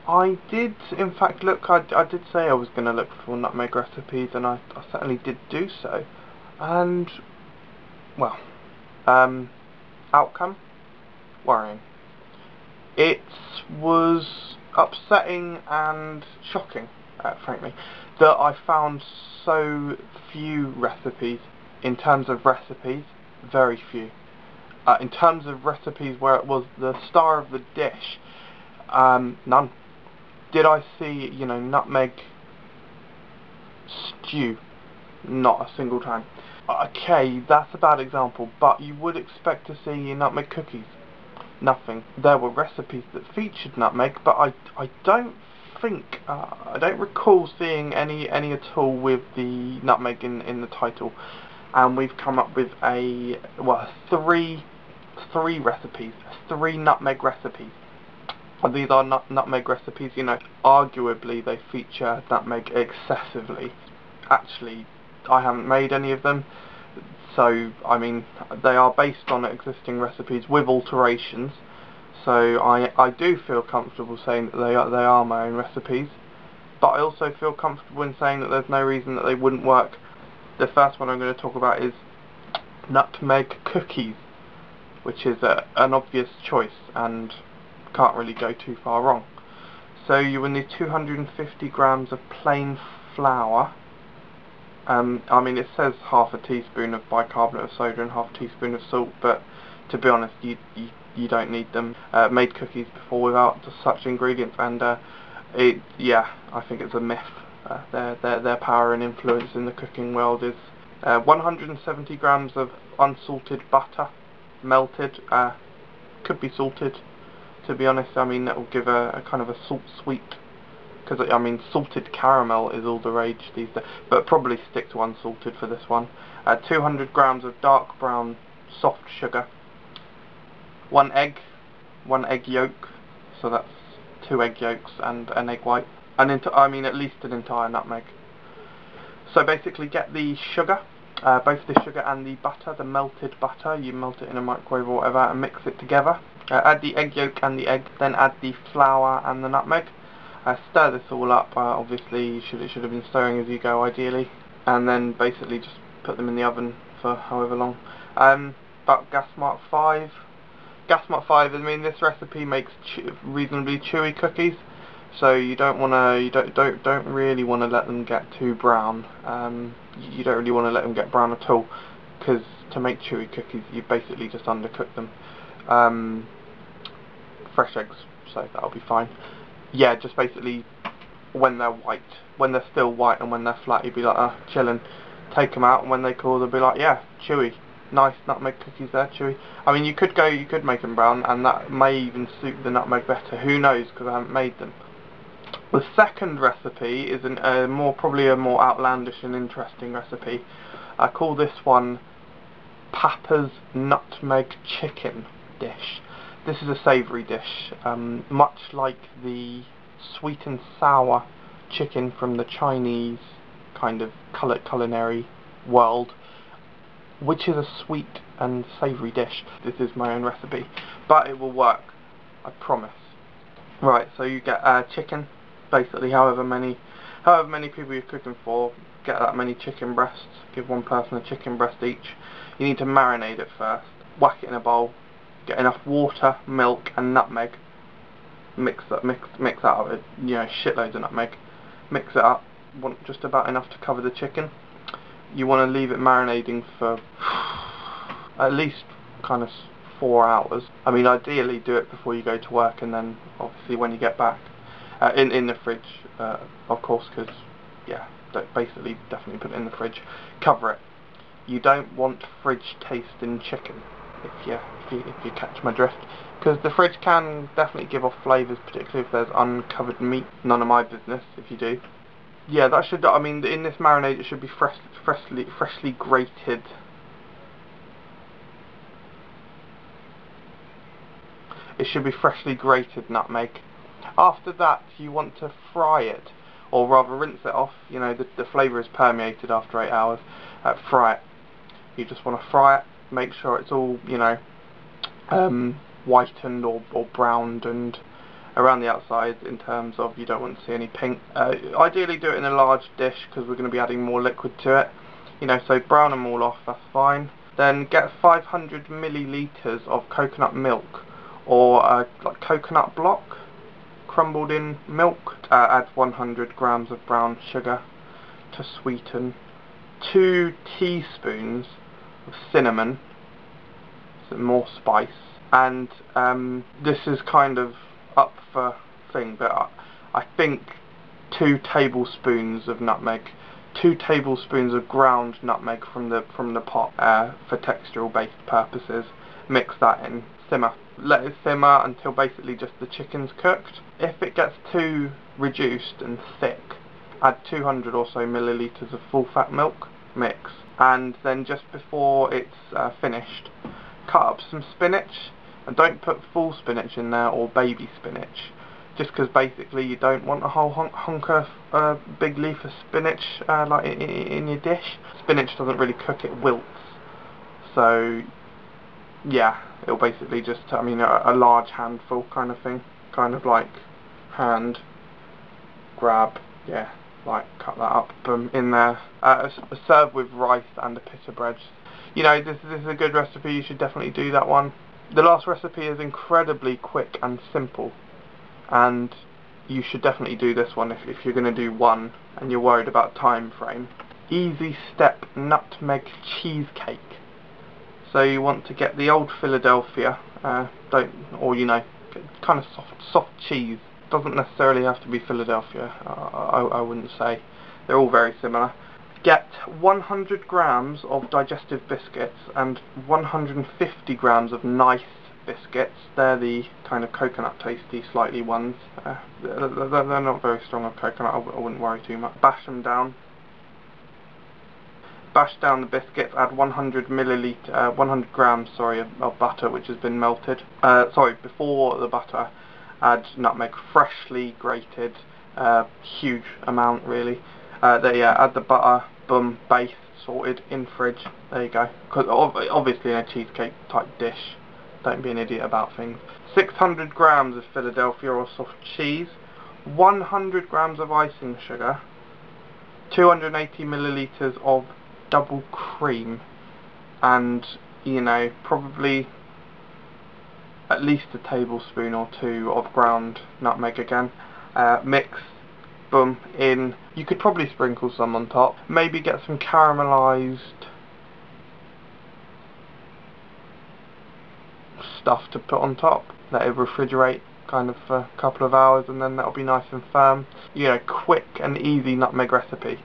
I did, in fact, look. I did say I was going to look for nutmeg recipes, and I certainly did do so. And well, outcome worrying. It was upsetting and shocking, frankly, that I found so few recipes. In terms of recipes, very few. In terms of recipes where it was the star of the dish, none. Did I see, nutmeg stew? Not a single time. Okay, that's a bad example, but you would expect to see nutmeg cookies. Nothing. There were recipes that featured nutmeg, but I don't think, I don't recall seeing any at all with the nutmeg in the title. And we've come up with three recipes, three nutmeg recipes. These are nutmeg recipes, arguably they feature nutmeg excessively. Actually, I haven't made any of them, so, I mean, they are based on existing recipes with alterations, so I do feel comfortable saying that they are my own recipes, but I also feel comfortable in saying that there's no reason that they wouldn't work. The first one I'm going to talk about is Nutmeg Cookies, which is an obvious choice and can't really go too far wrong. So you will need 250 grams of plain flour. I mean, it says half a teaspoon of bicarbonate of soda and half a teaspoon of salt, but to be honest, you don't need them. Made cookies before without such ingredients, and I think it's a myth. Their power and influence in the cooking world is 170 grams of unsalted butter, melted. Could be salted, to be honest. I mean, that will give a kind of a salt-sweet, because I mean salted caramel is all the rage these days, but probably stick to unsalted for this one. 200 grams of dark brown soft sugar, one egg yolk, so that's 2 egg yolks and an egg white, and at least an entire nutmeg. So basically get the sugar, both the sugar and the butter, the melted butter, you melt it in a microwave or whatever and mix it together. Add the egg yolk and the egg, then add the flour and the nutmeg. Stir this all up. Obviously it should have been stirring as you go, ideally, and then basically just put them in the oven for however long. But gas mark 5. I mean, this recipe makes reasonably chewy cookies, so you don't really want to let them get too brown. You don't really want to let them get brown at all, because to make chewy cookies you basically just undercook them. Fresh eggs, so that'll be fine. Yeah, just basically when they're still white and when they're flat, you'd be like, chillin'. Take them out, and when they cool, they'll be like, yeah, chewy. Nice nutmeg cookies there, chewy. I mean, you could make them brown, and that may even suit the nutmeg better. Who knows? Because I haven't made them. The second recipe is probably a more outlandish and interesting recipe. I call this one Papa's Nutmeg Chicken dish. This is a savoury dish, much like the sweet and sour chicken from the Chinese kind of culinary world, which is a sweet and savoury dish. This is my own recipe, but it will work, I promise. Right, so you get chicken, basically however many people you're cooking for, get that many chicken breasts, give one person a chicken breast each. You need to marinate it first, whack it in a bowl, get enough water, milk and nutmeg, mix that up with, shitloads of nutmeg, mix it up, want just about enough to cover the chicken. You want to leave it marinating for at least kind of 4 hours. I mean, ideally do it before you go to work, and then obviously when you get back, in the fridge, of course, because basically definitely put it in the fridge. Cover it. You don't want fridge taste in chicken, if you catch my drift, because the fridge can definitely give off flavours, particularly if there's uncovered meat. None of my business if you do. Yeah, that should. I mean, in this marinade, it should be freshly grated. It should be freshly grated nutmeg. After that, you want to fry it, or rather rinse it off. The flavour is permeated after 8 hours. Fry it. You just want to fry it. Make sure it's all whitened or browned and around the outside in terms of you don't want to see any pink. Ideally do it in a large dish because we're going to be adding more liquid to it. You know, so brown them all off, that's fine. Then get 500 millilitres of coconut milk or like coconut block crumbled in milk. Add 100 grams of brown sugar to sweeten. 2 teaspoons of cinnamon, so more spice. And this is kind of up for thing, but I think 2 tablespoons of nutmeg, 2 tablespoons of ground nutmeg from the pot for textural based purposes. Mix that in, simmer. Let it simmer until basically just the chicken's cooked. If it gets too reduced and thick, add 200 or so millilitres of full fat milk, mix. And then just before it's finished, cut up some spinach, and don't put full spinach in there or baby spinach, just because basically you don't want a whole hunk of big leaf of spinach like in your dish. Spinach doesn't really cook, it wilts. So yeah, it'll basically just, I mean, a large handful kind of thing, kind of like hand grab, yeah, like cut that up, boom, in there. Serve with rice and a pita bread. You know, this is a good recipe, you should definitely do that one. The last recipe is incredibly quick and simple, and you should definitely do this one if you're going to do one and you're worried about time frame. Easy step nutmeg cheesecake. So you want to get the old Philadelphia, or you know, kind of soft cheese. Doesn't necessarily have to be Philadelphia, I wouldn't say. They're all very similar. Get 100 grams of digestive biscuits and 150 grams of nice biscuits. They're the kind of coconut tasty slightly ones. They're not very strong on coconut, I wouldn't worry too much. Bash them down. Bash down the biscuits, add 100 grams of butter which has been melted. Before the butter, add nutmeg freshly grated, huge amount really. Add the butter, boom, base, sorted, in fridge. There you go. Because obviously in a cheesecake type dish, don't be an idiot about things. 600 grams of Philadelphia or soft cheese, 100 grams of icing sugar, 280 millilitres of double cream, and you know, probably at least a tablespoon or 2 of ground nutmeg again. Mix, boom, in. You could probably sprinkle some on top. Maybe get some caramelized stuff to put on top. Let it refrigerate kind of for a couple of hours, and then that'll be nice and firm. You know, quick and easy nutmeg recipe.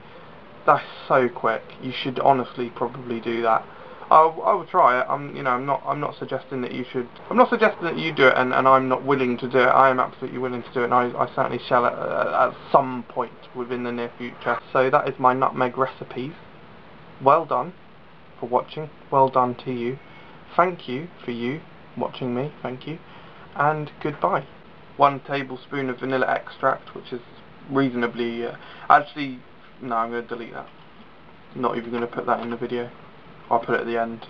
That's so quick. You should honestly probably do that. I would try it. I'm not suggesting that you should. I'm not suggesting that you do it, and I'm not willing to do it. I am absolutely willing to do it, and I certainly shall at some point within the near future. So that is my nutmeg recipes. Well done for watching. Well done to you. Thank you for you watching me. Thank you, and goodbye. 1 tablespoon of vanilla extract, which is reasonably. Actually, no, I'm going to delete that. I'm not even going to put that in the video. I'll put it at the end.